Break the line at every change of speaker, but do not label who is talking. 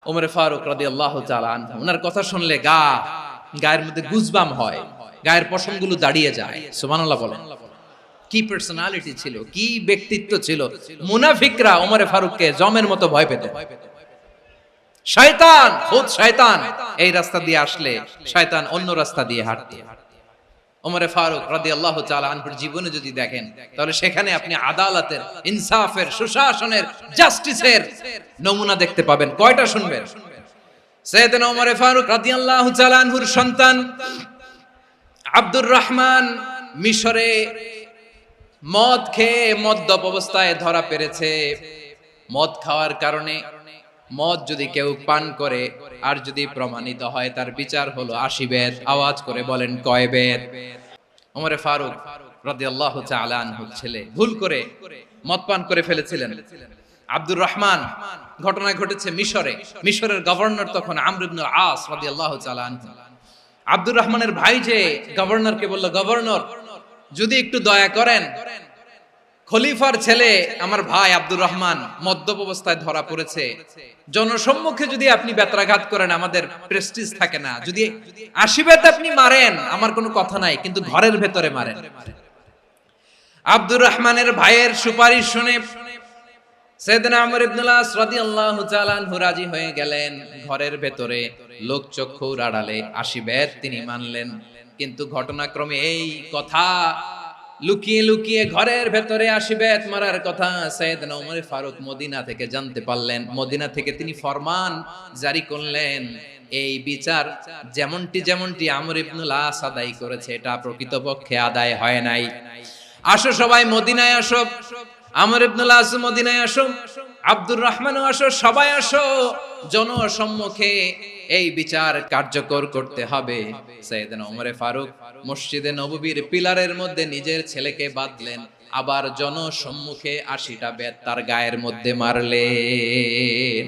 ওমর ফারুক রাদিয়াল্লাহু তাআলা আনহু, ওনার কথা শুনলে গায়ের মধ্যে গুজবাম হয়, গায়ের পশমগুলো দাঁড়িয়ে যায়। সুবহানাল্লাহ বলেন। কি পার্সোনালিটি ছিল, কি ব্যক্তিত্ব ছিল! মুনাফিকরা ওমর ফারুককে জমের মতো ভয় পেত। শয়তান, খুদ শয়তান এই রাস্তা দিয়ে আসলে শয়তান অন্য রাস্তা দিয়ে হাঁটত। ওমর ফারুক রাদিয়াল্লাহু তাআলা আনহুর জীবনে যদি দেখেন, তাহলে সেখানে আপনি আদালতের, ইনসাফের, সুশাসনের, জাস্টিসের নমুনা দেখতে পাবেন। কয়টা শুনবেন? সাইয়েদনা ওমর ফারুক রাদিয়াল্লাহু তাআলা আনহুর সন্তান আব্দুর রহমান মিশরে মদ খেয়ে মদ্যপ অবস্থায় ধরা পড়েছে। মদ খাওয়ার কারণে, মদ যদি কেউ পান করে আর যদি প্রমাণিত হয়, তার বিচার হলো 80 বেত। আওয়াজ করে বলেন কয় বেত? ওমর ফারুক রাদিয়াল্লাহু তাআলা আনহুর ছেলে ভুল করে মদ পান করে ফেলেছিলেন। আব্দুর রহমান, ঘটনা ঘটেছে মিশরে। মিশরের গভর্নর তখন আমর ইবনে আস রাদিয়াল্লাহু তাআলা আনহু। আব্দুর রহমানের ভাই যে গভর্নরকে বলল, গভর্নর যদি একটু দয়া করেন, খলিফার ছেলে আমার ভাই আব্দুর রহমান মদ্যপ অবস্থায় ধরা পড়েছে, জনসম্মুখে যদি আপনি বেত্রাঘাত করেন আমাদের প্রেস্টিজ থাকে না, যদি 80 বেত আপনি মারেন আমার কোনো কথা নাই, কিন্তু ঘরের ভেতরে মারেন। আব্দুর রহমানের ভাইয়ের সুপারিশ শুনে সাইয়েদনা আমর ইবনে আস রাদিয়াল্লাহু তাআলা আনহু রাজি হয়ে গেলেন। ঘরের ভেতরে লোকচক্ষুর আড়ালে 80 বেত তিনি মানলেন। কিন্তু ঘটনাক্রমে এই কথা লুকিয়ে লুকিয়ে ঘরের ভেতরে 80 বেত মারার কথা সাইয়েদনা ওমর ফারুক মদিনা থেকে জানতে পারলেন। মদিনা থেকে তিনি ফরমান জারি করলেন, এই বিচার যেমনটি আমর ইবনে আস আদায় করেছে, এটা প্রকৃতপক্ষে আদায় হয় নাই। আসো সবাই মদিনায় আসো, আমর ইবনে আস মদিনায় আসো, আব্দুর রহমানও আসো, সবাই আসো, জনসম্মুখে এই বিচার কার্যকর করতে হবে। সাইয়েদনা ওমর ফারুক মসজিদে নববীর পিলারের মধ্যে নিজের ছেলেকে বাঁধলেন, আবার জনসম্মুখে 80টা বেত তার গায়ের মধ্যে মারলেন।